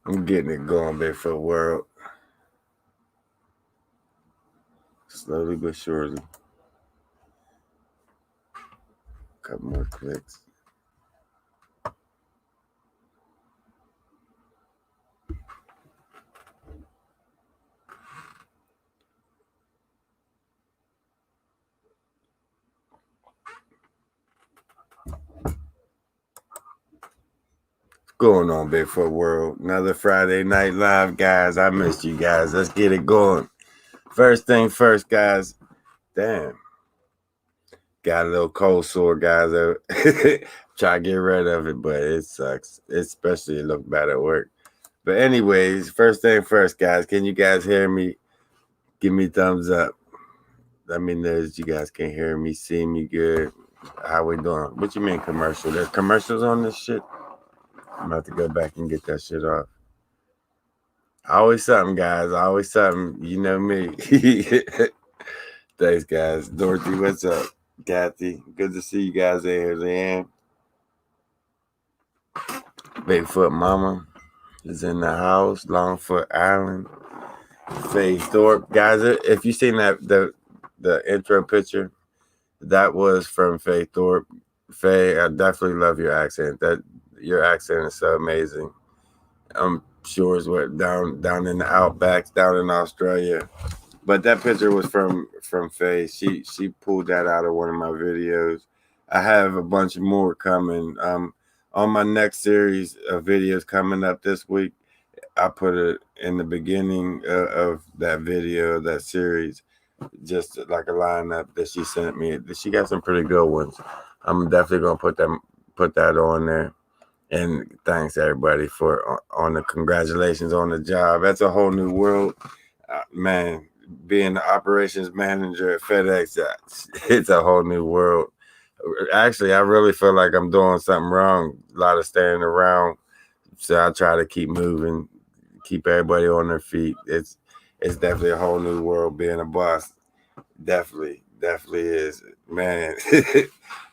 I'm getting it going, Bigfoot World. Slowly but surely. Couple more clicks. Going on, Bigfoot World? Another Friday Night Live, guys. I missed you guys. Let's get it going. First thing first, guys. Damn. Got a little cold sore, guys. Try to get rid of it, but it sucks. Especially it look bad at work. But anyways, first thing first, guys. Can you guys hear me? Give me thumbs up. Let me know that you guys can hear me, see me good. How we doing? What you mean commercial? There's commercials on this shit? I'm about to go back and get that shit off. Always something, guys. Always something. You know me. Thanks, guys. Dorothy, what's up? Kathy, good to see you guys in here. Leanne. Bigfoot Mama is in the house. Longfoot Island. Faye Thorpe. Guys, if you seen that the intro picture, that was from Faye Thorpe. Faye, I definitely love your accent. Your accent is so amazing. I'm sure it's what down in the outbacks, down in Australia. But that picture was from Faye. She pulled that out of one of my videos. I have a bunch more coming. On my next series of videos coming up this week, I put it in the beginning of that video, that series, just like a lineup that she sent me. She got some pretty good ones. I'm definitely gonna put that on there. And thanks everybody for on the congratulations on the job. That's a whole new world, man. Being the operations manager at FedEx, it's a whole new world. Actually, I really feel like I'm doing something wrong. A lot of standing around, so I try to keep moving, keep everybody on their feet. It's definitely a whole new world being a boss. Definitely is, man.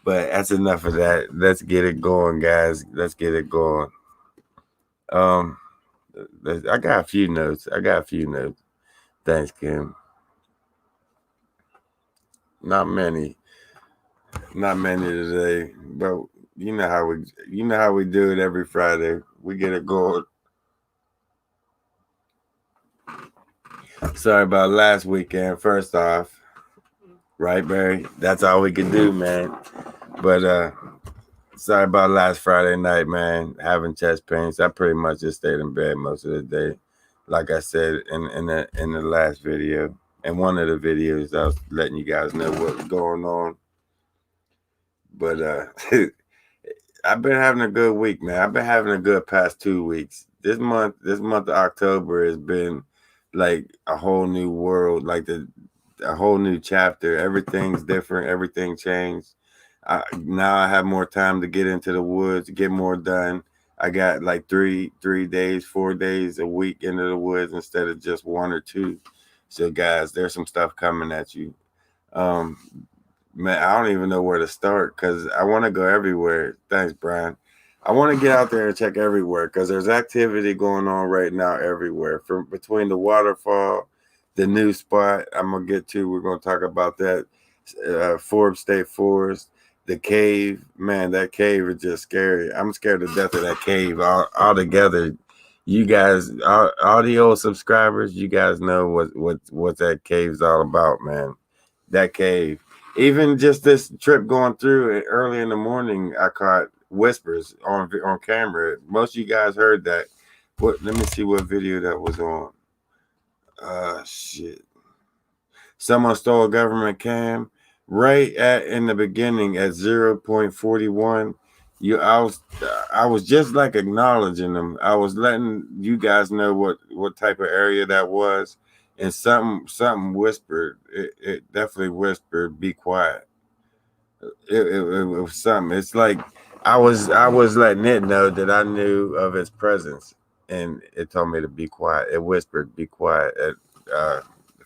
But that's enough of that. Let's get it going, guys. Let's get it going. I got a few notes. Thanks, Kim. Not many today, but you know how we do it every Friday. We get it going. Sorry about last weekend. First off, right, Barry? That's all we can do, man. But sorry about last Friday night, man. Having chest pains. I pretty much just stayed in bed most of the day. Like I said in the last video. In one of the videos, I was letting you guys know what was going on. But I've been having a good week, man. I've been having a good past 2 weeks. This month of October has been like a whole new world, like a whole new chapter. Everything's different. Everything changed. Now I have more time to get into the woods, get more done. I got like 3 days, 4 days a week into the woods instead of just one or two. So guys, there's some stuff coming at you. Um, Man, I don't even know where to start because I want to go everywhere. Thanks, Brian. I want to get out there and check everywhere because there's activity going on right now everywhere. From between the waterfall, the new spot I'm gonna get to. We're gonna talk about that. Forbes State Forest, the cave. Man, that cave is just scary. I'm scared to death of that cave all together. You guys, all the old subscribers, you guys know what that cave's all about, man. That cave. Even just this trip going through it early in the morning, I caught whispers on camera. Most of you guys heard that. What? Let me see what video that was on. Shit. Someone stole a government cam right at in the beginning at 0.41. I was just like acknowledging them. I was letting you guys know what type of area that was, and something whispered. It definitely whispered, "Be quiet." It was something. It's like I was letting it know that I knew of its presence, and it told me to be quiet. It whispered, "Be quiet" at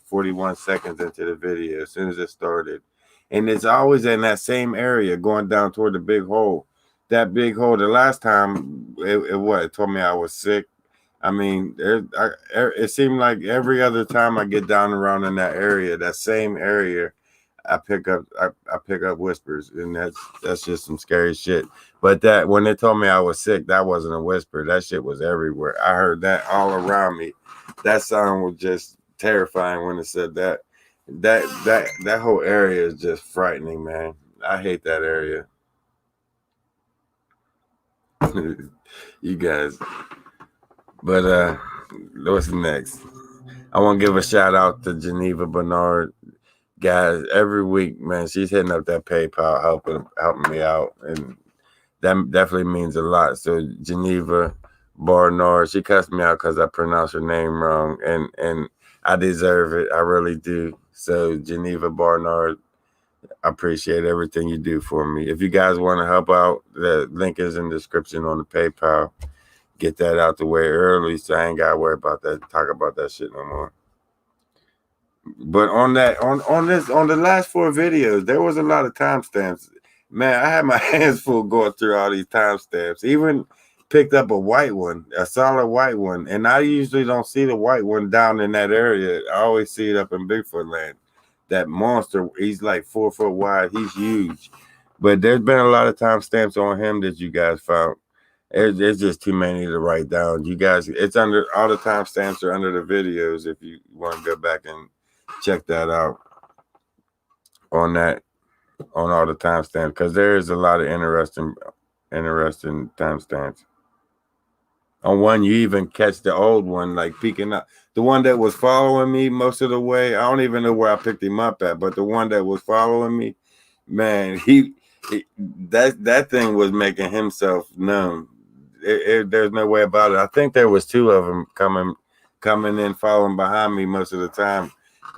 41 seconds into the video, as soon as it started, and it's always in that same area, going down toward the big hole. That big hole. The last time it told me I was sick. I mean, it seemed like every other time I get down around in that area, that same area, I pick up whispers, and that's just some scary shit. But that when they told me I was sick, that wasn't a whisper. That shit was everywhere. I heard that all around me. That sound was just terrifying when it said that. That whole area is just frightening, man. I hate that area. You guys. But what's next? I want to give a shout out to Geneva Bernard. Guys, every week, man, she's hitting up that PayPal, helping me out, and that definitely means a lot. So Geneva Barnard, she cussed me out because I pronounced her name wrong, and I deserve it. I really do. So Geneva Barnard, I appreciate everything you do for me. If you guys want to help out, the link is in the description on the PayPal. Get that out the way early, so I ain't gotta worry about that. Talk about that shit no more. But on the last 4 videos, there was a lot of timestamps. Man, I had my hands full going through all these timestamps. Even picked up a white one, a solid white one, and I usually don't see the white one down in that area. I always see it up in Bigfoot land. That monster, he's like 4 foot wide. He's huge. But there's been a lot of timestamps on him that you guys found. There's just too many to write down. You guys, it's under all the timestamps are under the videos if you want to go back and check that out on all the timestamps, because there is a lot of interesting timestamps. On one, you even catch the old one like peeking up. The one that was following me most of the way, I don't even know where I picked him up at, but the one that was following me, man, that thing was making himself known. There's no way about it. I think there was 2 of them coming in, following behind me most of the time.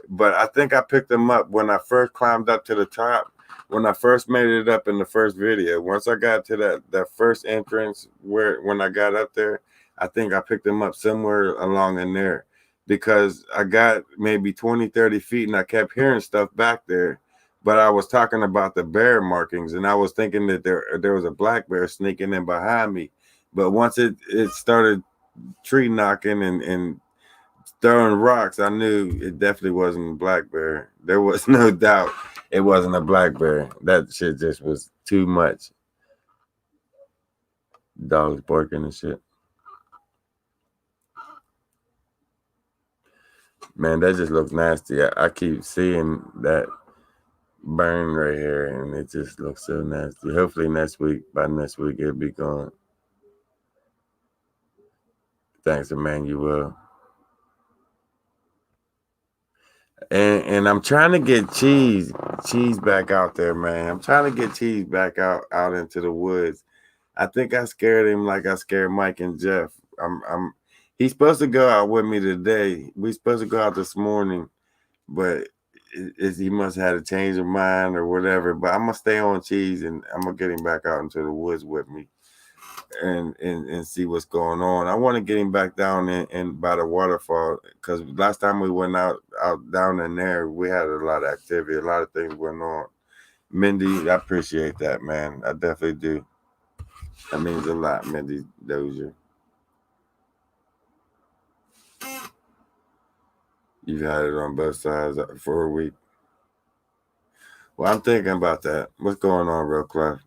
But I think I picked them up when I first climbed up to the top, when I first made it up in the first video. Once I got to that first entrance when I got up there, I think I picked them up somewhere along in there, because I got maybe 20, 30 feet and I kept hearing stuff back there. But I was talking about the bear markings, and I was thinking that there was a black bear sneaking in behind me. But once it started tree knocking and throwing rocks, I knew it definitely wasn't a black bear. There was no doubt it wasn't a black bear. That shit just was too much. Dogs barking and shit. Man, that just looks nasty. I keep seeing that burn right here, and it just looks so nasty. Hopefully by next week, it'll be gone. Thanks, Emmanuel. And I'm trying to get cheese back out there, man. I'm trying to get cheese back out into the woods. I think I scared him like I scared Mike and Jeff. He's supposed to go out with me today. We're supposed to go out this morning, but he must have had a change of mind or whatever. But I'm gonna stay on cheese, and I'm gonna get him back out into the woods with me, and see what's going on. I want to get him back down in by the waterfall, because last time we went out down in there, we had a lot of activity, a lot of things going on. Mindy, I appreciate that, man. I definitely do. That means a lot, Mindy Dozier. You've had it on both sides for a week. Well, I'm thinking about that. What's going on, real Clef?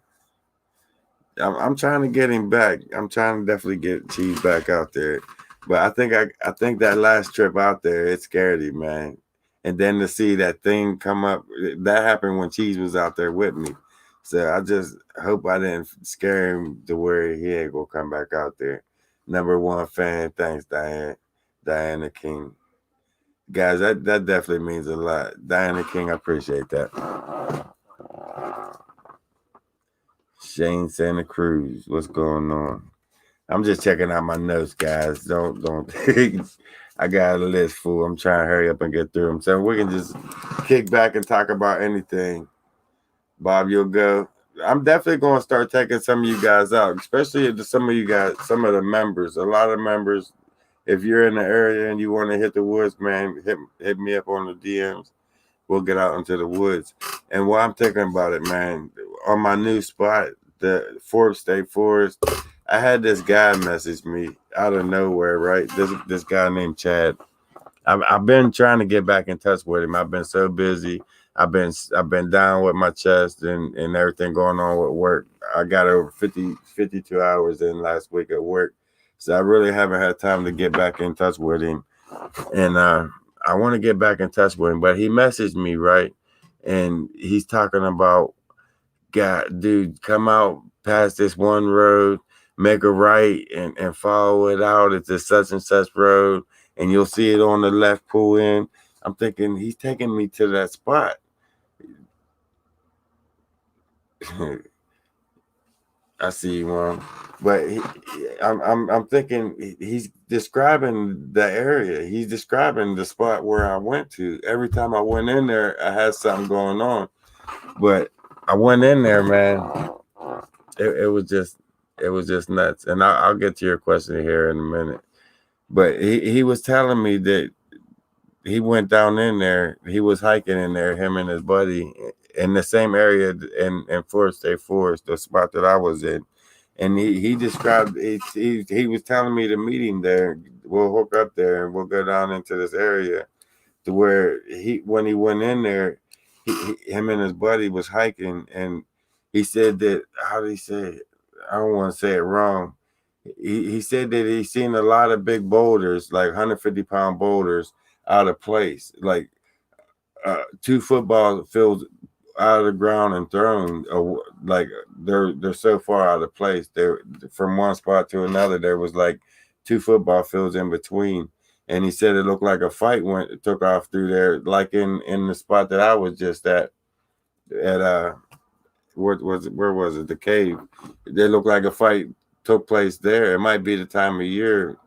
I'm trying to get him back. I'm trying to definitely get Cheese back out there. But I think that last trip out there, it scared him, man. And then to see that thing come up, that happened when Cheese was out there with me. So I just hope I didn't scare him to where he ain't gonna come back out there. Number 1 fan, thanks, Diana King. Guys, that definitely means a lot. Diana King, I appreciate that. Shane Santa Cruz, what's going on? I'm just checking out my notes, guys. Don't I got a list full. I'm trying to hurry up and get through them, so we can just kick back and talk about anything. Bob, you'll go. I'm definitely going to start taking some of you guys out, especially some of you guys, some of the members. A lot of members, if you're in the area and you want to hit the woods, man, hit me up on the DMs. We'll get out into the woods. And while I'm thinking about it, man, on my new spot, the Forbes State Forest, I had this guy message me out of nowhere, right? This guy named Chad. I've been trying to get back in touch with him. I've been so busy. I've been down with my chest and everything going on with work. I got over 52 hours in last week at work. So I really haven't had time to get back in touch with him. And I want to get back in touch with him. But he messaged me, right? And he's talking about, God, dude, come out past this one road, make a right and follow it out. It's a such and such road, and you'll see it on the left, pull in. I'm thinking he's taking me to that spot. I see you, Mom. But I'm thinking he's describing the area. He's describing the spot where I went to. Every time I went in there, I had something going on. But I went in there, man. It was just nuts. And I'll get to your question here in a minute. But he was telling me that he went down in there. He was hiking in there, him and his buddy, in the same area in Forest State Forest, the spot that I was in. And he described he was telling me to meet him there. We'll hook up there and we'll go down into this area to where when he went in there, him and his buddy was hiking, and he said that, how did he say it? I don't want to say it wrong. He said that he seen a lot of big boulders, like 150-pound boulders, out of place, like 2 football fields out of the ground and thrown. Like they're so far out of place. They're from one spot to another. There was like 2 football fields in between, and he said it looked like a fight took off through there, like in the spot that I was just at where was it, the cave. It looked like a fight took place there. It might be the time of year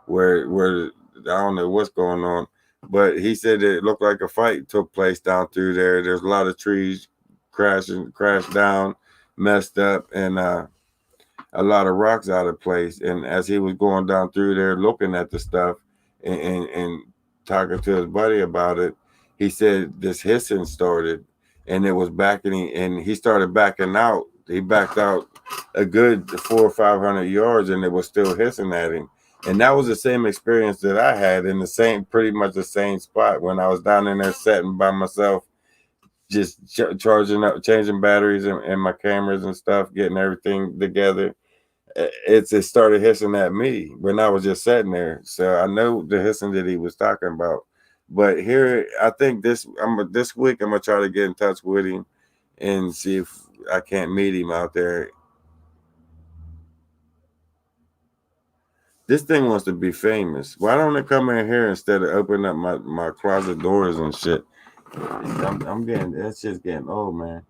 where I don't know what's going on, but he said it looked like a fight took place down through there. There's a lot of trees crashed down, messed up, and a lot of rocks out of place. And as he was going down through there looking at the stuff and talking to his buddy about it, he said this hissing started, and it was backing, and he started backing out. He backed out a good 400 or 500 yards, and it was still hissing at him. And that was the same experience that I had in pretty much the same spot when I was down in there sitting by myself, just charging up, changing batteries and my cameras and stuff, getting everything together. It started hissing at me when I was just sitting there. So I know the hissing that he was talking about. But here, I think this week I'm gonna try to get in touch with him and see if I can't meet him out there. This thing wants to be famous. Why don't it come in here instead of opening up my closet doors and shit? I'm getting, that's just getting old, man.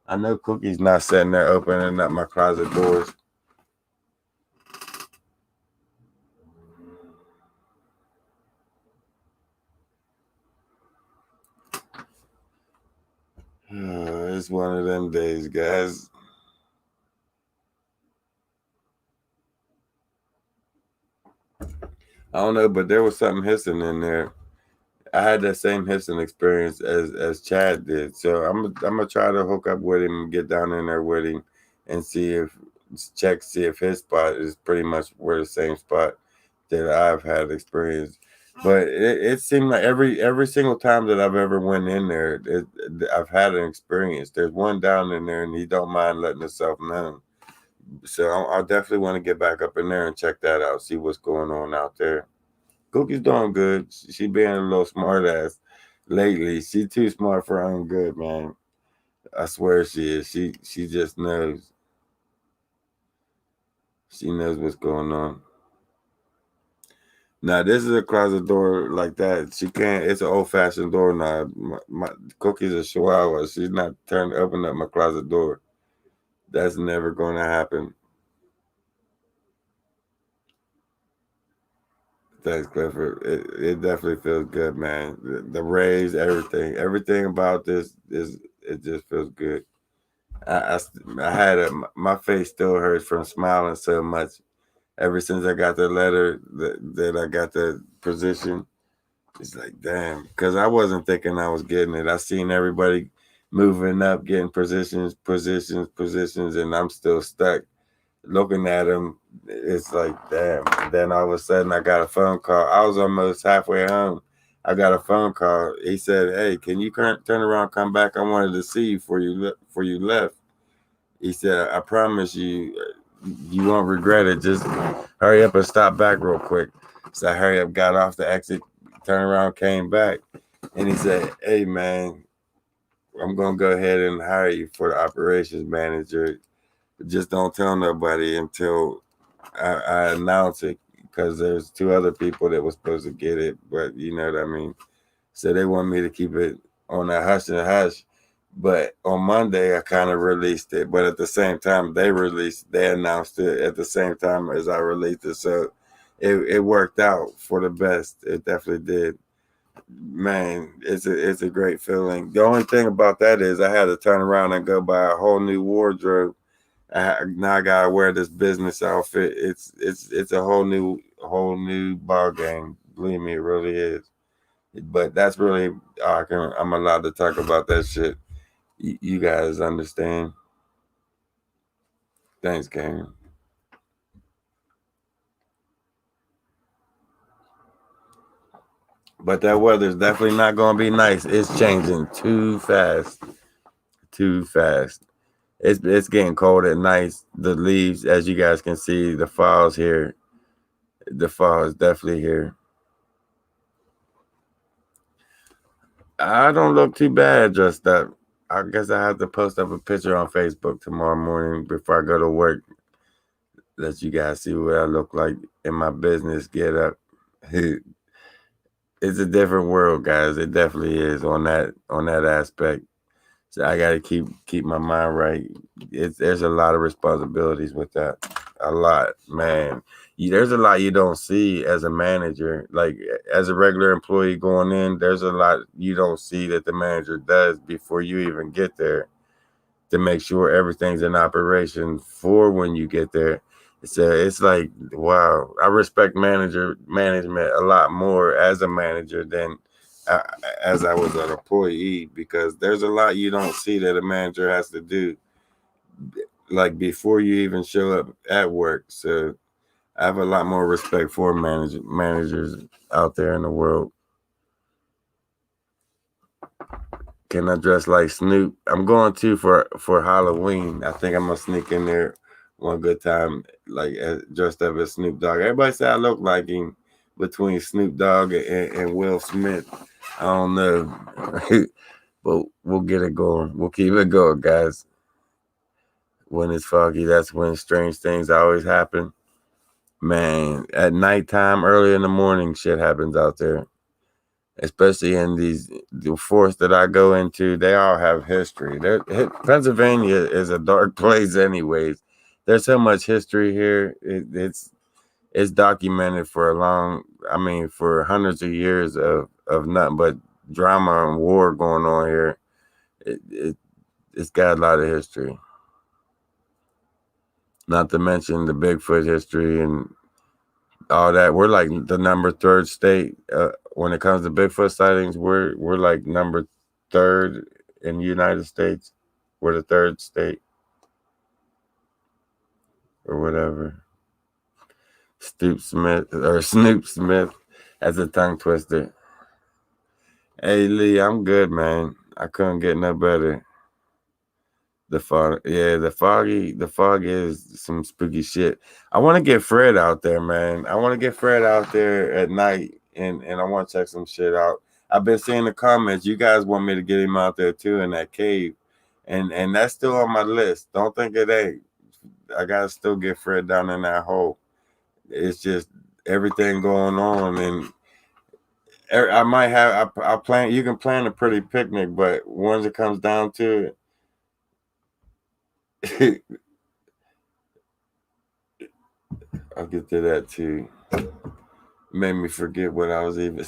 I know Cookie's not sitting there opening up my closet doors. It's one of them days, guys. I don't know, but there was something hissing in there. I had that same hissing experience as Chad did. So I'm gonna try to hook up with him and get down in there with him and see if his spot is pretty much where the same spot that I've had experience. But it seemed like every single time that I've ever went in there, I've had an experience. There's one down in there, and he don't mind letting himself known. So I definitely want to get back up in there and check that out, see what's going on out there. Cookie's doing good. She being a little smart ass lately. She too smart for her own good, man. I swear she is. She just knows. She knows what's going on. Now this is a closet door like that. She can't. It's an old fashioned door now. My Cookie's a chihuahua. She's not open up my closet door. That's never going to happen. Thanks, Clifford. It definitely feels good, man. The rays, everything about this it just feels good. I had my face still hurts from smiling so much ever since I got the letter that I got the position. It's like, damn, because I wasn't thinking I was getting it. I seen everybody moving up, getting positions, and I'm still stuck. looking at him, it's like, damn. Then all of a sudden, I got a phone call. I was almost halfway home. I got a phone call. He said, "Hey, can you turn around, come back? I wanted to see you before you left." He said, "I promise you, you won't regret it. Just hurry up and stop back real quick." So I hurry up, got off the exit, turned around, came back, and he said, "Hey, man, I'm gonna go ahead and hire you for the operations manager. Just don't tell nobody until I announce it, because there's two other people that were supposed to get it, but you know what I mean." So they want me to keep it on a hush and hush. But on Monday, I kind of released it. But at the same time, they announced it at the same time as I released it. So it worked out for the best. It definitely did. Man, it's a great feeling. The only thing about that is I had to turn around and go buy a whole new wardrobe. Now I gotta wear this business outfit. It's a whole new ball game. Believe me, it really is. But that's really I'm allowed to talk about that shit. You guys understand? Thanks, Karen. But that weather's definitely not gonna be nice. It's changing too fast. Too fast. It's getting cold at night. The leaves, as you guys can see, the fall's here. The fall is definitely here. I don't look too bad dressed up. I guess I have to post up a picture on Facebook tomorrow morning before I go to work. Let you guys see what I look like in my business get up. It's a different world, guys. It definitely is on that aspect. So I got to keep my mind right. There's a lot of responsibilities with that. A lot, man. There's a lot you don't see as a manager. Like as a regular employee going in, there's a lot you don't see that the manager does before you even get there, to make sure everything's in operation for when you get there. So it's like, wow, I respect management a lot more as a manager than uh, as I was an employee, because there's a lot you don't see that a manager has to do, like before you even show up at work. So I have a lot more respect for managers out there in the world. Can I dress like Snoop? I'm going to for Halloween. I think I'm gonna sneak in there one good time, like dressed up as Snoop Dogg. Everybody say I look like him, between Snoop Dogg and Will Smith. I don't know, but we'll get it going. We'll keep it going, guys. When it's foggy, that's when strange things always happen. Man, at nighttime, early in the morning, shit happens out there. Especially in the forests that I go into, they all have history. Pennsylvania is a dark place, anyways. There's so much history here. It's documented for for hundreds of years of nothing but drama and war going on here. It's got a lot of history. Not to mention the Bigfoot history and all that. We're like the number third state when it comes to Bigfoot sightings. We're like number third in the United States. We're the third state or whatever. Snoop Smith as a tongue twister. Hey Lee, I'm good, man. I couldn't get no better. The fog is some spooky shit. I want to get Fred out there, man. I want to get Fred out there at night, and I want to check some shit out. I've been seeing the comments. You guys want me to get him out there too in that cave, and that's still on my list. Don't think it ain't. I gotta still get Fred down in that hole. It's just everything going on, and I might have. I plan. You can plan a pretty picnic, but once it comes down to it. I'll get to that too. Made me forget what I was even.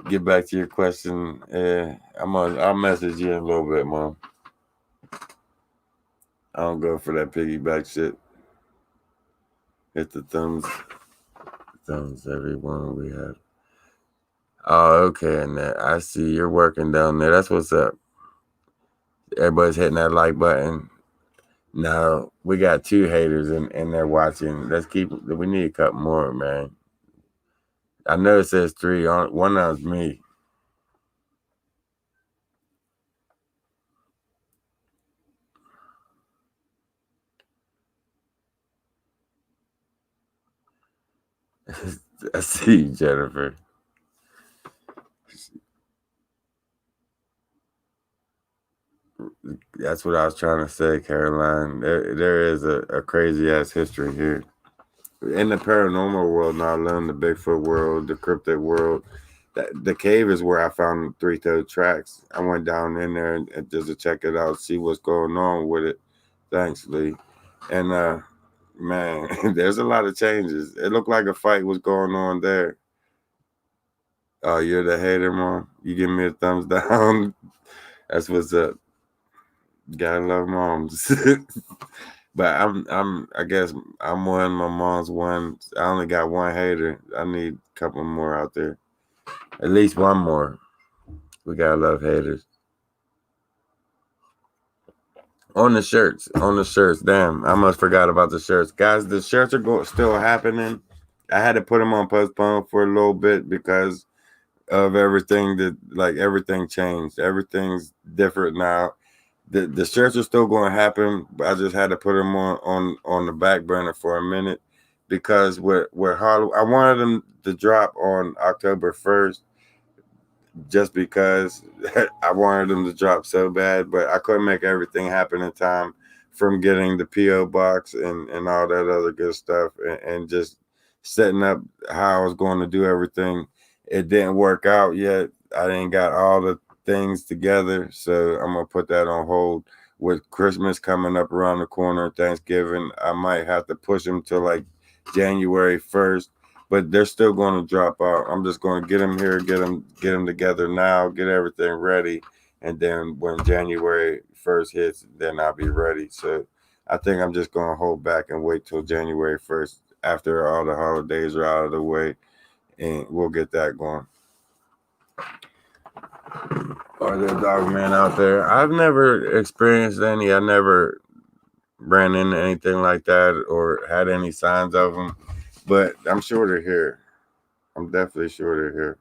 Get back to your question. I'll message you in a little bit, Mom. I don't go for that piggyback shit. Hit the thumbs, everyone we have. Oh, okay, and I see you're working down there. That's what's up. Everybody's hitting that like button. No, we got 2 haters in there watching. Let's keep. We need a couple more, man. I know it says 3 on one of them's me. I see you, Jennifer. That's what I was trying to say, Caroline. There is a crazy ass history here in the paranormal world, not alone the Bigfoot world, the cryptid world. The cave is where I found the 3-toed tracks. I went down in there and just to check it out, see what's going on with it. Thanks, Lee. And man, there's a lot of changes. It looked like a fight was going on there. Oh, you're the hater, mom. You give me a thumbs down. That's what's up. Gotta love moms. But I guess I'm one, my mom's one. I only got one hater. I need a couple more out there. At least one more. We gotta love haters. On the shirts. Damn, I must forgot about the shirts. Guys, the shirts are still happening. I had to put them on postpone for a little bit because of everything everything changed. Everything's different now. The shirts are still going to happen, but I just had to put them on the back burner for a minute because we're Halloween. I wanted them to drop on October 1st just because I wanted them to drop so bad, but I couldn't make everything happen in time from getting the PO box and all that other good stuff and just setting up how I was going to do everything. It didn't work out yet. I didn't got all the things together, so I'm gonna put that on hold. With Christmas coming up around the corner, Thanksgiving, I might have to push them to like January 1st, but they're still going to drop out. I'm just going to get them here, get them together now, get everything ready, and then when January 1st hits, then I'll be ready. So I think I'm just going to hold back and wait till January 1st after all the holidays are out of the way, and we'll get that going. Are there dog men out there? I've never experienced any. I never ran into anything like that or had any signs of them, but I'm sure they're here. I'm definitely sure they're here.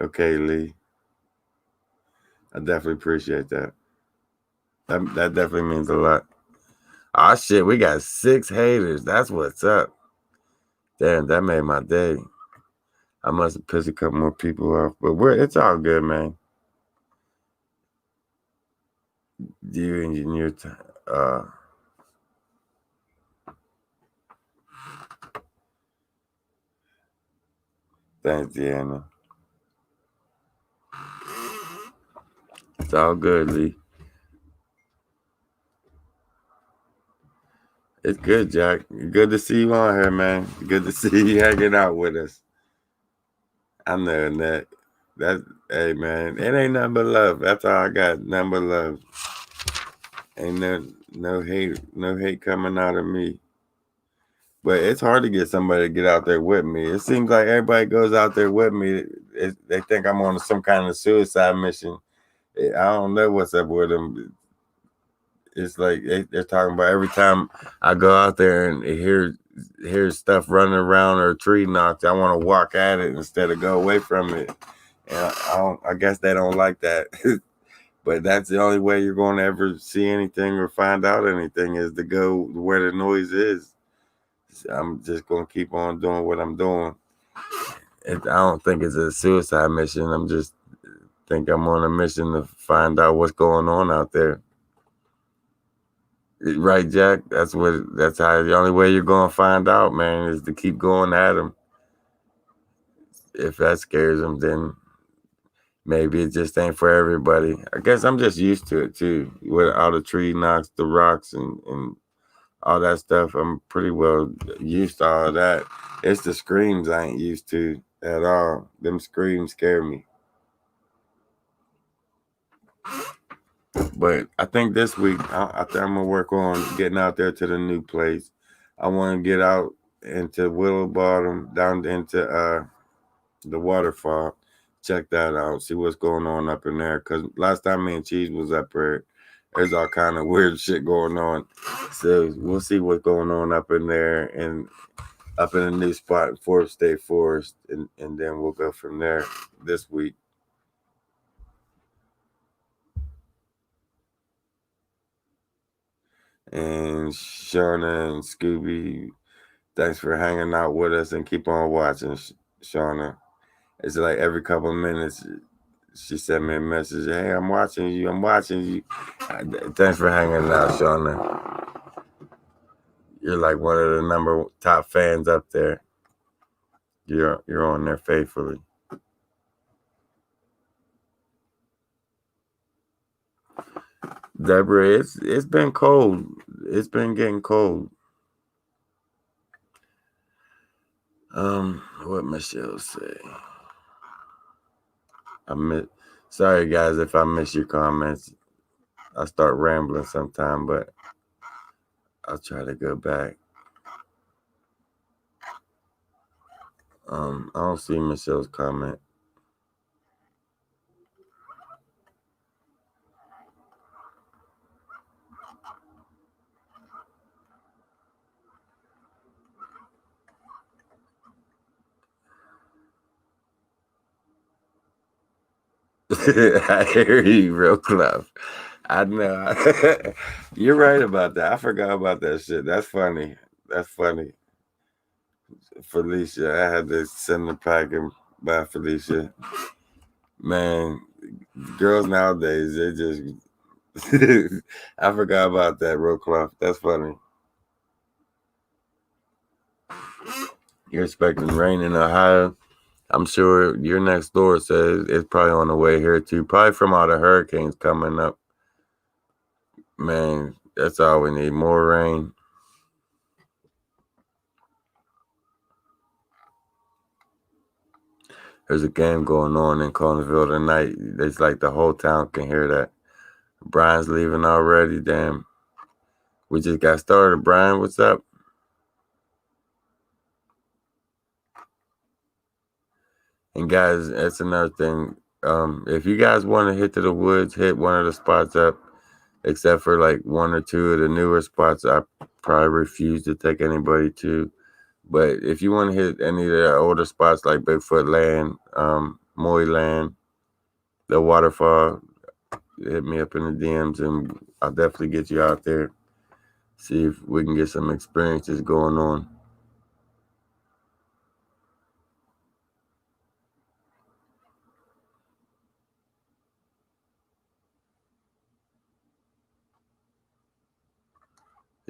Okay, Lee. I definitely appreciate that. That definitely means a lot. Ah, shit, we got 6 haters. That's what's up. Damn, that made my day. I must have pissed a couple more people off, but it's all good, man. You and your thanks, Deanna. It's all good, Lee. It's good, Jack. Good to see you on here, man. Good to see you hanging out with us. I know that. Hey, man, it ain't nothing but love. That's all I got. Nothing but love. Ain't no hate coming out of me. But it's hard to get somebody to get out there with me. It seems like everybody goes out there with me. They think I'm on some kind of suicide mission. I don't know what's up with them. It's like they're talking about every time I go out there and hear stuff running around or a tree knocked, I want to walk at it instead of go away from it. And I guess they don't like that. But that's the only way you're going to ever see anything or find out anything is to go where the noise is. I'm just going to keep on doing what I'm doing. I don't think it's a suicide mission. I'm just think I'm on a mission to find out what's going on out there. Right, Jack? That's how the only way you're going to find out, man, is to keep going at them. If that scares them, then maybe it just ain't for everybody. I guess I'm just used to it too. With all the tree knocks, the rocks, and all that stuff, I'm pretty well used to all of that. It's the screams I ain't used to at all. Them screams scare me. But I think this week I think I'm gonna work on getting out there to the new place. I want to get out into Willow Bottom, down into the waterfall. Check that out. See what's going on up in there. Cause last time me and Cheese was up there, There's all kind of weird shit going on. So we'll see what's going on up in there and up in a new spot in Fourth State Forest, and then we'll go from there this week. And Shauna and Scooby, thanks for hanging out with us and keep on watching, Shauna. It's like every couple of minutes she sent me a message. Hey, I'm watching you. I'm watching you. Thanks for hanging out, Shauna. You're like one of the top fans up there. You're on there faithfully. Deborah, it's been cold. It's been getting cold. What Michelle say? Sorry guys if I miss your comments. I start rambling sometime, but I'll try to go back. I don't see Michelle's comment. I hear you, real close. I know. You're right about that. I forgot about that shit. That's funny. That's funny. Felicia, I had to send the packet by Felicia. Man, girls nowadays, they just. I forgot about that, real close. That's funny. You're expecting rain in Ohio. I'm sure your next door says it's probably on the way here too. Probably from all the hurricanes coming up. Man, that's all we need. More rain. There's a game going on in Connersville tonight. It's like the whole town can hear that. Brian's leaving already. Damn. We just got started. Brian, what's up? And guys, that's another thing. If you guys want to hit to the woods, hit one of the spots up, except for like one or two of the newer spots, I probably refuse to take anybody to. But if you want to hit any of the older spots like Bigfoot Land, Moy Land, the waterfall, hit me up in the DMs and I'll definitely get you out there. See if we can get some experiences going on.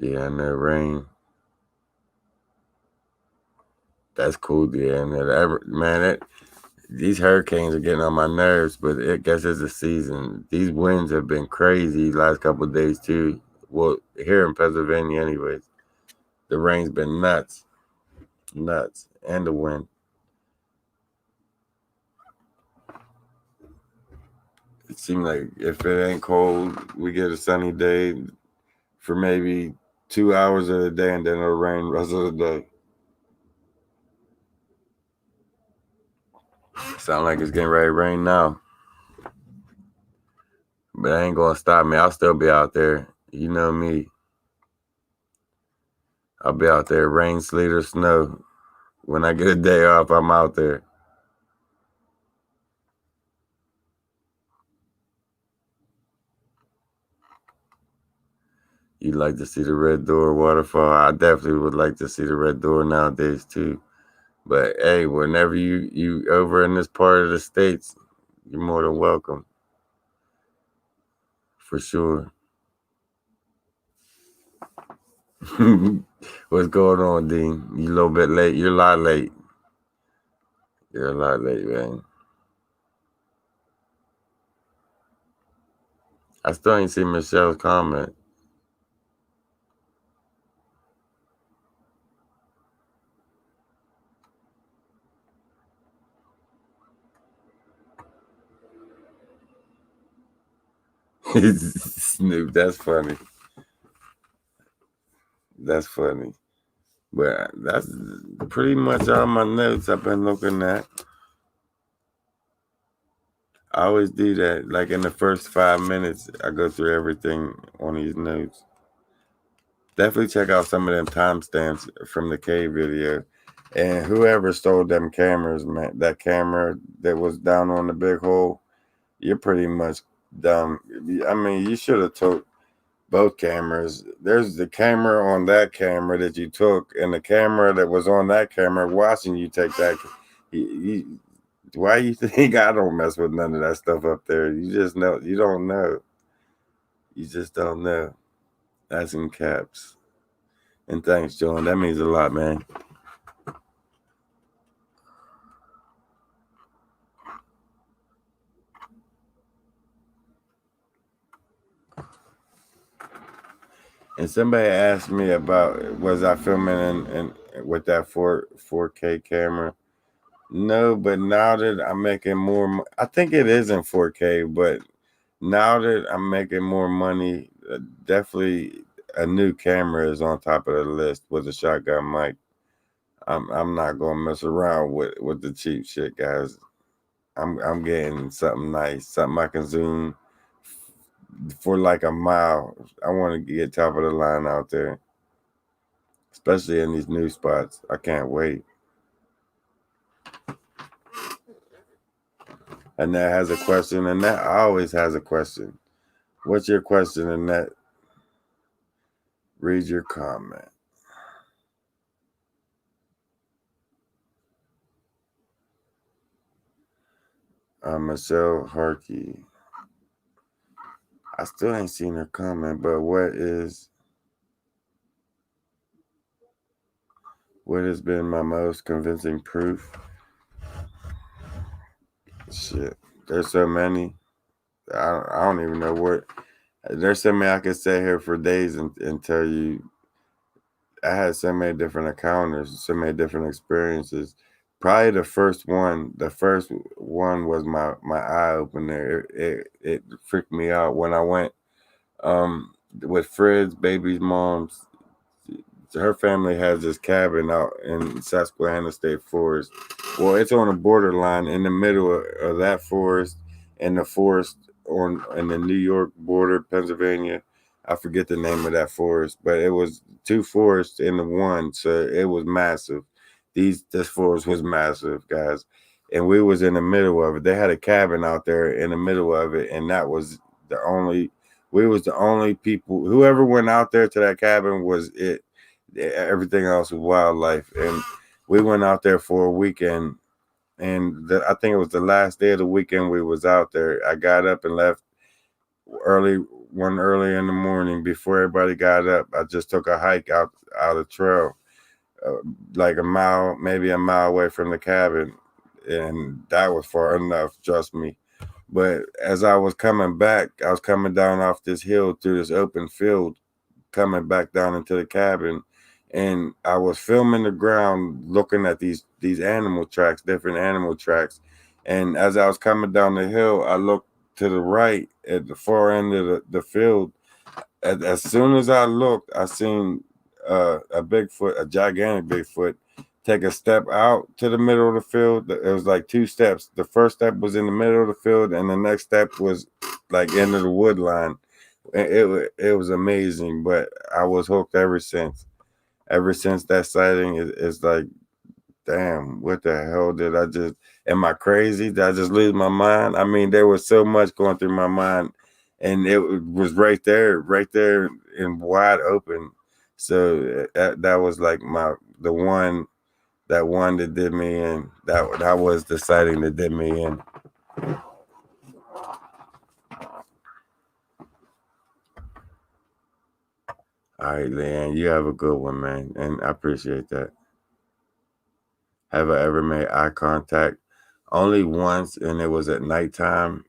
Yeah, and the rain. That's cool, yeah. And man, these hurricanes are getting on my nerves, but I guess it's a season. These winds have been crazy last couple of days too. Well, here in Pennsylvania, anyways, the rain's been nuts, and the wind. It seems like if it ain't cold, we get a sunny day for maybe 2 hours of the day, and then it'll rain the rest of the day. Sound like it's getting ready to rain now. But it ain't gonna stop me. I'll still be out there. You know me. I'll be out there, rain, sleet, or snow. When I get a day off, I'm out there. You'd like to see the Red Door waterfall? I definitely would like to see the Red Door nowadays too. But hey, whenever you over in this part of the States, you're more than welcome. For sure. What's going on, Dean? You a little bit late. You're a lot late. You're a lot late, man. I still ain't seen Michelle's comment. Snoop, that's funny. That's funny. But that's pretty much all my notes I've been looking at. I always do that. Like in the first 5 minutes, I go through everything on these notes. Definitely check out some of them timestamps from the cave video. And whoever stole them cameras, man, that camera that was down on the big hole, you're pretty much dumb. I mean, you should have took both cameras. There's the camera on that camera that you took, and the camera that was on that camera watching you take that. Why you think I don't mess with none of that stuff up there? You just know. You don't know. You just don't know. That's in caps. And thanks, John. That means a lot, man. And somebody asked me about was I filming in with that 4K camera? No, but now that I'm making more, I think it is in 4K. But now that I'm making more money, definitely a new camera is on top of the list with a shotgun mic. I'm not gonna mess around with the cheap shit, guys. I'm getting something nice, something I can zoom for like a mile. I want to get top of the line out there, especially in these new spots. I can't wait. Annette has a question. Annette always has a question. What's your question, Annette? Read your comment. Michelle Harkey. I still ain't seen her comment, but what has been my most convincing proof? Shit, there's so many. I don't even know what. There's so many I could sit here for days and tell you. I had so many different encounters, so many different experiences. Probably the first one was my eye opener. It freaked me out when I went with Fred's baby's mom's. Her family has this cabin out in Susquehanna State Forest. Well, it's on a borderline in the middle of that forest and the forest in the New York border, Pennsylvania. I forget the name of that forest, but it was two forests in the one, so it was massive. This forest was massive, guys, and we was in the middle of it. They had a cabin out there in the middle of it, and that was the only. We was the only people. Whoever went out there to that cabin was it. Everything else was wildlife, and we went out there for a weekend. And I think it was the last day of the weekend we was out there. I got up and left early in the morning before everybody got up. I just took a hike out the trail, like maybe a mile away from the cabin, and that was far enough. Trust me. But as I was coming back, I was coming down off this hill through this open field, coming back down into the cabin, and I was filming the ground, looking at these animal tracks, different animal tracks. And as I was coming down the hill, I looked to the right at the far end of the field. As soon as I looked, I seen a Bigfoot, a gigantic Bigfoot, take a step out to the middle of the field. It was like two steps. The first step was in the middle of the field, and the next step was like into the wood line. It was amazing, but I was hooked ever since. Ever since that sighting, it's like, damn, what the hell did I just? Am I crazy? Did I just lose my mind? I mean, there was so much going through my mind, and it was right there and wide open. So that was like the one that did me in. That was the sighting that did me in. All right, Leanne, you have a good one, man, and I appreciate that. Have I ever made eye contact? Only once, and it was at nighttime.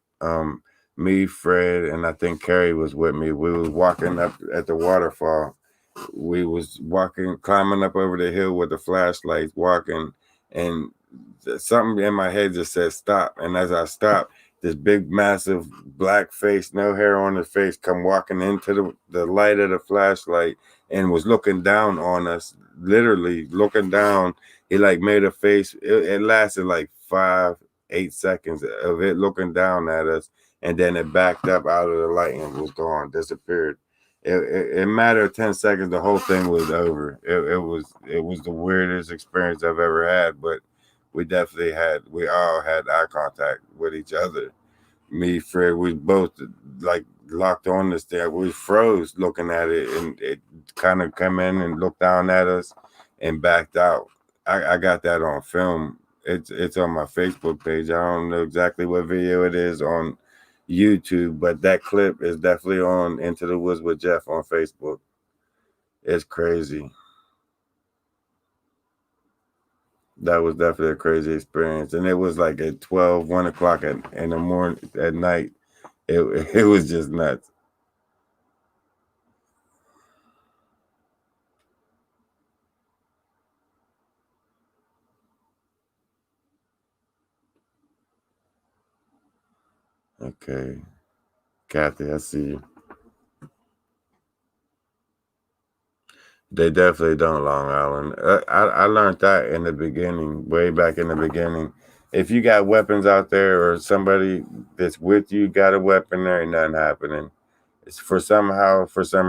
Me, Fred, and I think Carrie was with me. We was walking up at the waterfall. We was climbing up over the hill with the flashlights, walking, and something in my head just said stop. And as I stopped, this big, massive black face, no hair on his face, come walking into the light of the flashlight and was looking down on us, literally looking down. He like made a face. It lasted like 8 seconds of it looking down at us, and then it backed up out of the light and was gone, disappeared. In a matter of 10 seconds, the whole thing was over. It was the weirdest experience I've ever had, but we all had eye contact with each other. Me, Fred, we both like locked on this thing. We froze looking at it, and it kind of come in and looked down at us and backed out. I got that on film. It's on my Facebook page. I don't know exactly what video it is on YouTube, but that clip is definitely on Into the Woods with Jeff on Facebook. It's crazy. That was definitely a crazy experience, and it was like at 12, 1 o'clock in the morning at night. It it was just nuts. Okay, Kathy, I see you. They definitely don't, Long Island. I learned that in the beginning, way back in the beginning. If you got weapons out there or somebody that's with you got a weapon, there ain't nothing happening. It's for some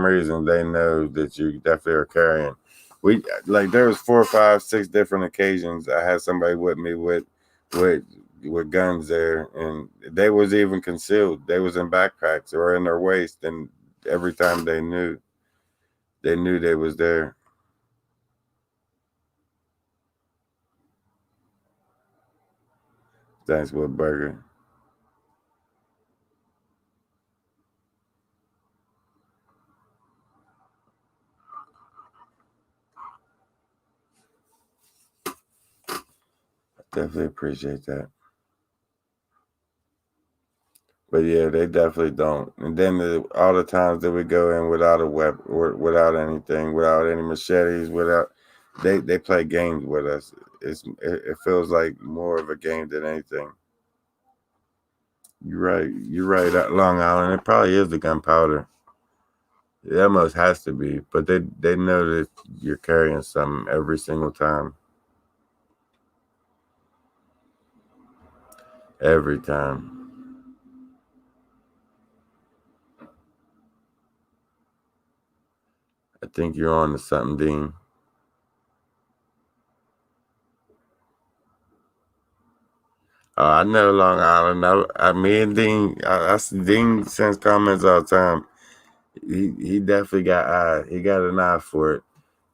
reason, they know that you definitely are carrying. We like there was 4, 5, 6 different occasions I had somebody with me with with guns there, and they was even concealed. They was in backpacks or in their waist, and every time they knew they was there. Thanks, with Burger. Definitely appreciate that. But yeah, they definitely don't. And then all the times that we go in without a weapon, or without anything, without any machetes, without they play games with us. It feels like more of a game than anything. You're right. You're right. Long Island, it probably is the gunpowder. It almost has to be, but they know that you're carrying something every single time. Every time. I think you're on to something, Dean. I know Long Island. Me and Dean, I see Dean sends comments all the time. He definitely got eye. He got an eye for it,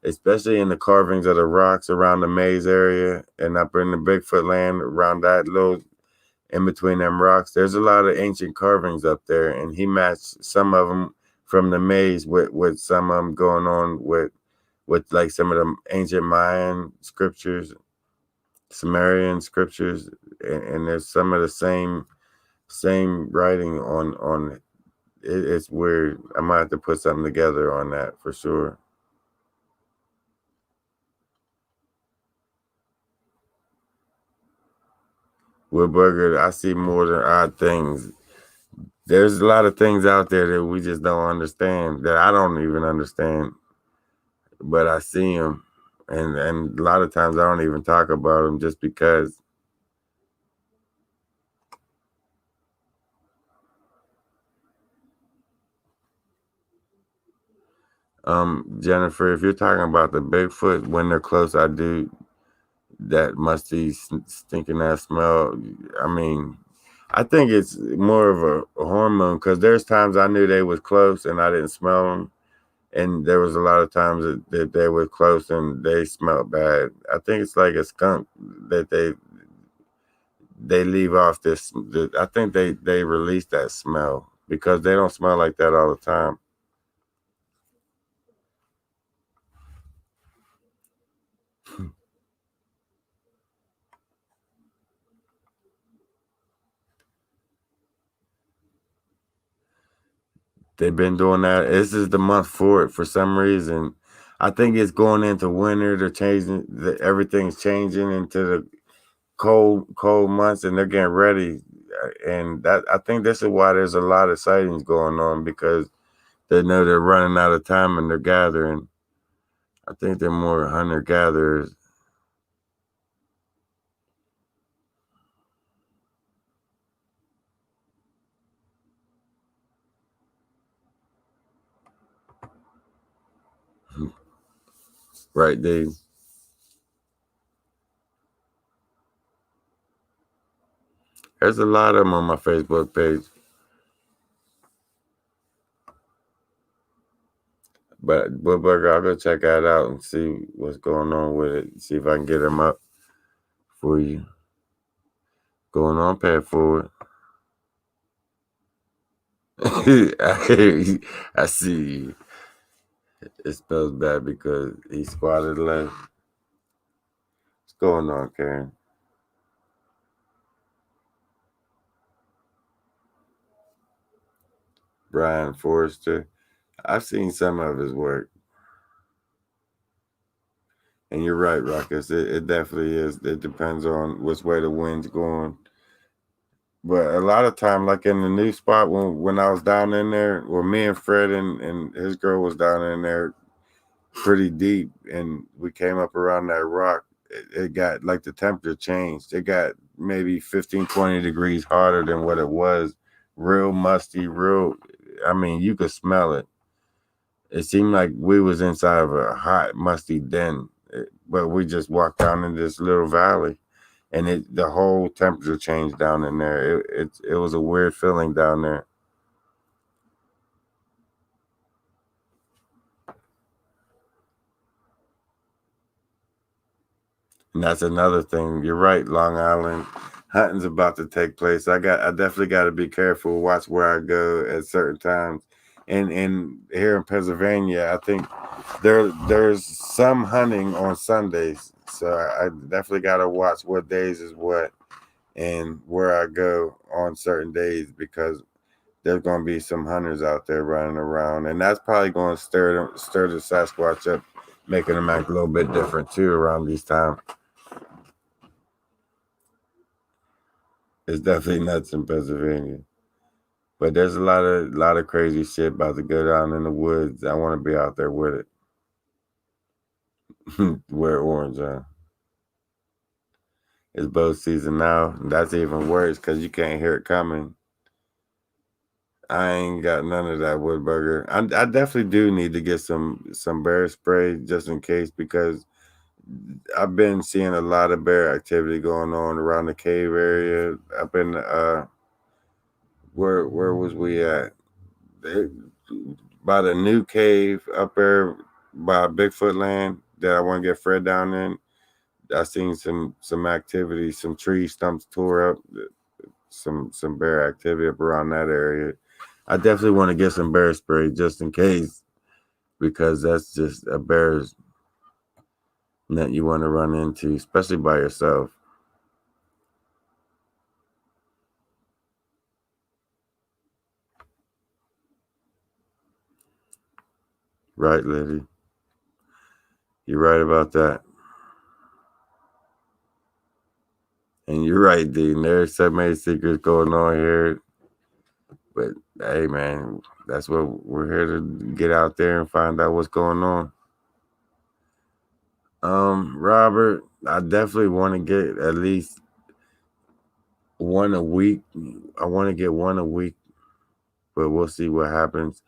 especially in the carvings of the rocks around the maze area and up in the Bigfoot land around that little in between them rocks. There's a lot of ancient carvings up there, and he matched some of them from the maze with some of them going on with like some of the ancient Mayan scriptures, Sumerian scriptures, and there's some of the same writing on it's weird. I might have to put something together on that for sure. With Burger, I see more than odd things. There's a lot of things out there that we just don't understand, that I don't even understand, but I see them, and a lot of times I don't even talk about them just because. Jennifer, if you're talking about the Bigfoot when they're close, I do that musty, stinking ass smell. I mean, I think it's more of a hormone because there's times I knew they was close and I didn't smell them, and there was a lot of times that they were close and they smelled bad. I think it's like a skunk that they leave off this. I think they release that smell because they don't smell like that all the time. They've been doing that. This is the month for it for some reason. I think it's going into winter. They're changing. Everything's changing into the cold months, and they're getting ready. And that I think this is why there's a lot of sightings going on because they know they're running out of time and they're gathering. I think they're more hunter gatherers. Right, Dave? There's a lot of them on my Facebook page. But Burger, I'll go check that out and see what's going on with it. See if I can get them up for you. Going on, pay it forward. I hear you. I see you. It spells bad because he squatted left. What's going on, Karen? Brian Forrester. I've seen some of his work. And you're right, Ruckus. It definitely is. It depends on which way the wind's going. But a lot of time, like in the new spot when I was down in there, well, me and Fred and his girl was down in there pretty deep, and we came up around that rock. It got like the temperature changed. It got maybe 15, 20 degrees hotter than what it was. Real musty, real. I mean, you could smell it. It seemed like we was inside of a hot, musty den, but we just walked down in this little valley, and the whole temperature changed down in there. It was a weird feeling down there. And that's another thing. You're right, Long Island. Hunting's about to take place. I definitely got to be careful, watch where I go at certain times. And here in Pennsylvania, I think there's some hunting on Sundays. So I definitely got to watch what days is what and where I go on certain days because there's going to be some hunters out there running around, and that's probably going to stir the Sasquatch up, making them act a little bit different too around these times. It's definitely nuts in Pennsylvania. But there's a lot of crazy shit about to go down in the woods. I want to be out there with it. Wear orange on. It's bow season now. That's even worse because you can't hear it coming. I ain't got none of that Woodburger. I definitely do need to get some bear spray just in case because I've been seeing a lot of bear activity going on around the cave area. Up in where was we at? They, by the new cave up there by Bigfoot land that I want to get Fred down in. I seen some activity, some tree stumps tore up, some bear activity up around that area. I definitely want to get some bear spray just in case because that's just a bear's that you want to run into, especially by yourself. Right, Liddy? You're right about that. And you're right, Dean. There's so many secrets going on here. But hey, man, that's what we're here to get out there and find out what's going on. Robert, I definitely want to get at least one a week. I want to get one a week, but we'll see what happens.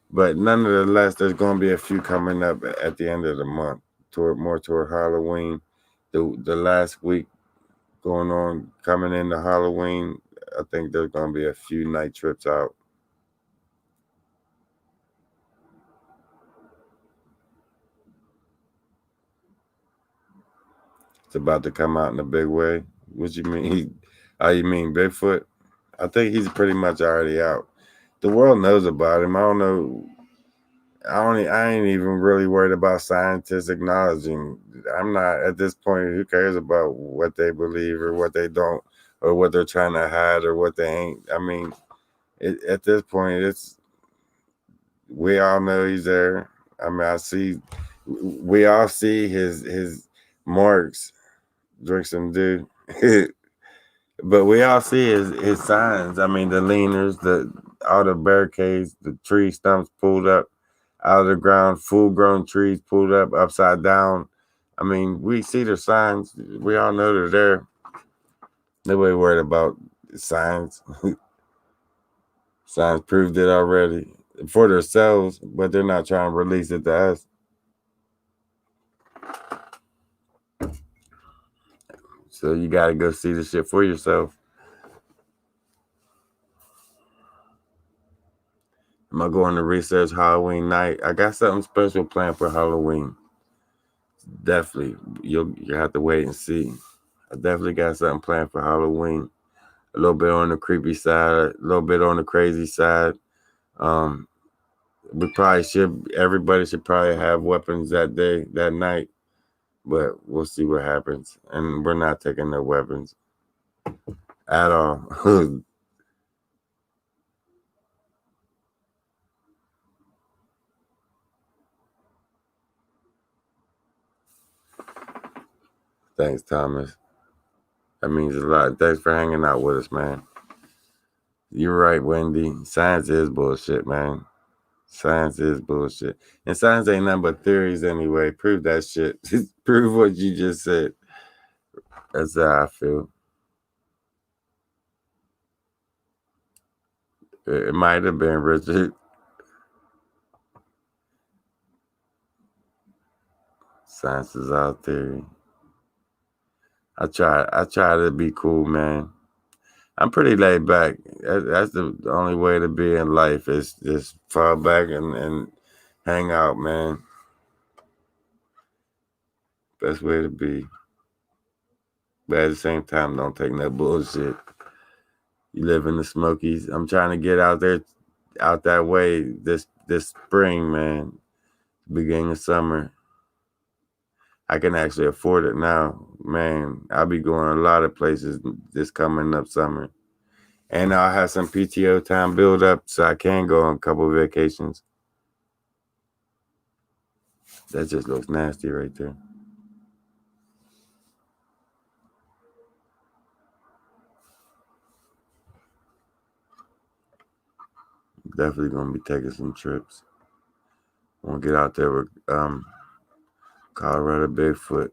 But nonetheless, there's going to be a few coming up at the end of the month, toward Halloween. The last week going on, coming into Halloween, I think there's going to be a few night trips out. It's about to come out in a big way. What you mean? How you mean Bigfoot? I think he's pretty much already out. The world knows about him. I don't know. I ain't even really worried about scientists acknowledging. I'm not at this point. Who cares about what they believe or what they don't, or what they're trying to hide or what they ain't? I mean, at this point, it's we all know he's there. I mean, we all see his marks. Drink some dew. But we all see his signs. I mean, the leaners, all the barricades, the tree stumps pulled up out of the ground, full grown trees pulled up upside down. I mean, we see the signs. We all know they're there. Nobody worried about signs. Signs proved it already for themselves, but they're not trying to release it to us. So you got to go see the shit for yourself. Am I going to research Halloween night? I got something special planned for Halloween. Definitely. You have to wait and see. I definitely got something planned for Halloween. A little bit on the creepy side, a little bit on the crazy side. We probably should. Everybody should probably have weapons that day, that night. But we'll see what happens. And we're not taking no weapons at all. Thanks, Thomas. That means a lot. Thanks for hanging out with us, man. You're right, Wendy. Science is bullshit, man. Science is bullshit. And science ain't nothing but theories anyway. Prove that shit. Prove what you just said. That's how I feel. It might have been Richard. Science is our theory. I try to be cool, man. I'm pretty laid back. That's the only way to be in life is just fall back and hang out, man. Best way to be. But at the same time, don't take no bullshit. You live in the Smokies. I'm trying to get out there, out that way this spring, man. Beginning of summer. I can actually afford it now. Man, I'll be going a lot of places this coming up summer. And I'll have some PTO time build up so I can go on a couple of vacations. That just looks nasty right there. Definitely gonna be taking some trips. I want to get out there with Colorado Bigfoot.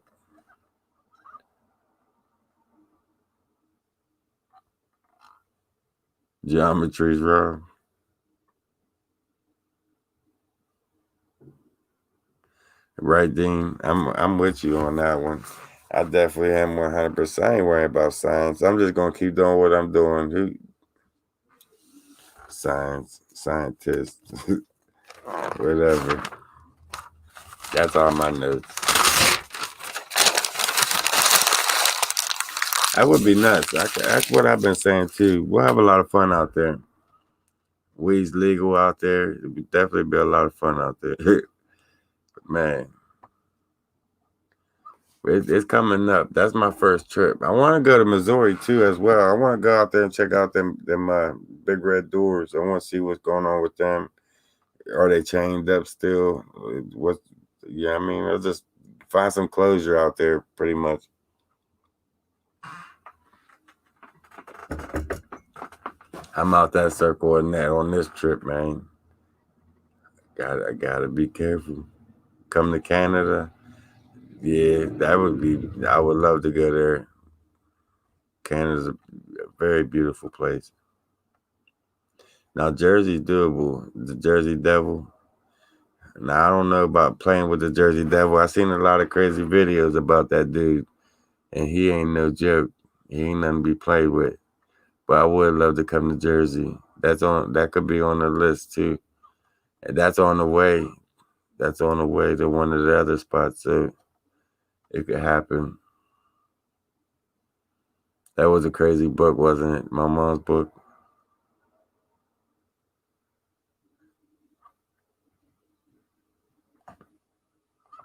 Geometry's raw. Right, Dean. I'm with you on that one. I definitely am 100%. I ain't worrying about science. I'm just gonna keep doing what I'm doing. Scientist, whatever. That's all my notes. That would be nuts. That's what I've been saying too. We'll have a lot of fun out there. Weed's legal out there. It would definitely be a lot of fun out there. Man, it's coming up. That's my first trip. I want to go to Missouri too as well. I want to go out there and check out them big red doors. I want to see what's going on with them. Are they chained up still? What? Yeah, I mean, I'll just find some closure out there, pretty much. I'm out that circle and that on this trip, man. I gotta be careful. Come to Canada. Yeah, that would be. I would love to go there. Canada's a very beautiful place. Now Jersey's doable. The Jersey Devil. Now I don't know about playing with the Jersey Devil. I seen a lot of crazy videos about that dude, and he ain't no joke. He ain't nothing to be played with. But I would love to come to Jersey. That could be on the list too. And that's on the way. That's on the way to one of the other spots, so it could happen. That was a crazy book, wasn't it? My mom's book.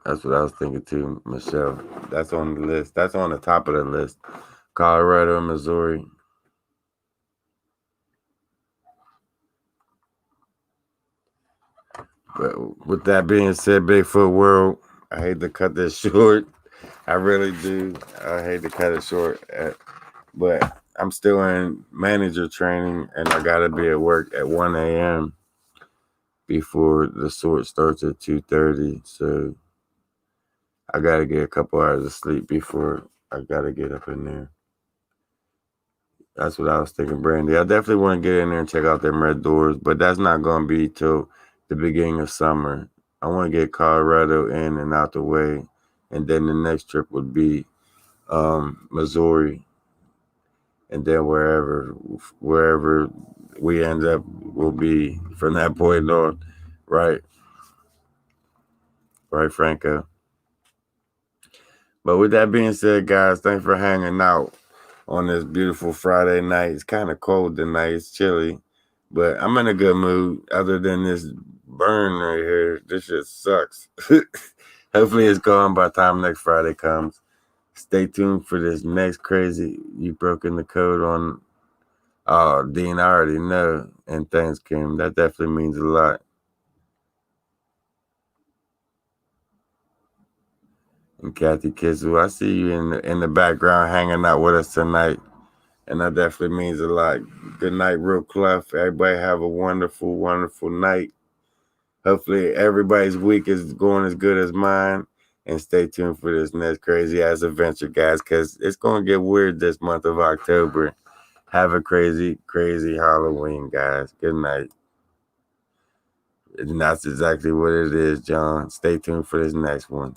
That's what I was thinking too, Michelle. That's on the list. That's on the top of the list. Colorado and Missouri. But with that being said, Bigfoot World, I hate to cut this short. I really do. I hate to cut it short. But I'm still in manager training, and I got to be at work at 1 a.m. before the sort starts at 2:30. So I got to get a couple hours of sleep before I got to get up in there. That's what I was thinking, Brandy. I definitely want to get in there and check out them red doors, but that's not going to be till the beginning of summer. I want to get Colorado in and out the way, and then the next trip would be Missouri, and then wherever we end up will be from that point on. Right, right, Franco. But with that being said, guys, thanks for hanging out on this beautiful Friday night. It's kind of cold tonight. It's chilly, but I'm in a good mood. Other than this burn right here, this shit sucks. Hopefully, it's gone by the time next Friday comes. Stay tuned for this next crazy. You broken the code on. Oh, Dean, I already know. And thanks, Kim. That definitely means a lot. And Kathy Kissel, I see you in the background hanging out with us tonight. And that definitely means a lot. Good night, Real Clef. Everybody have a wonderful, wonderful night. Hopefully everybody's week is going as good as mine. And stay tuned for this next crazy ass adventure, guys, because it's going to get weird this month of October. Have a crazy, crazy Halloween, guys. Good night. And that's exactly what it is, John. Stay tuned for this next one.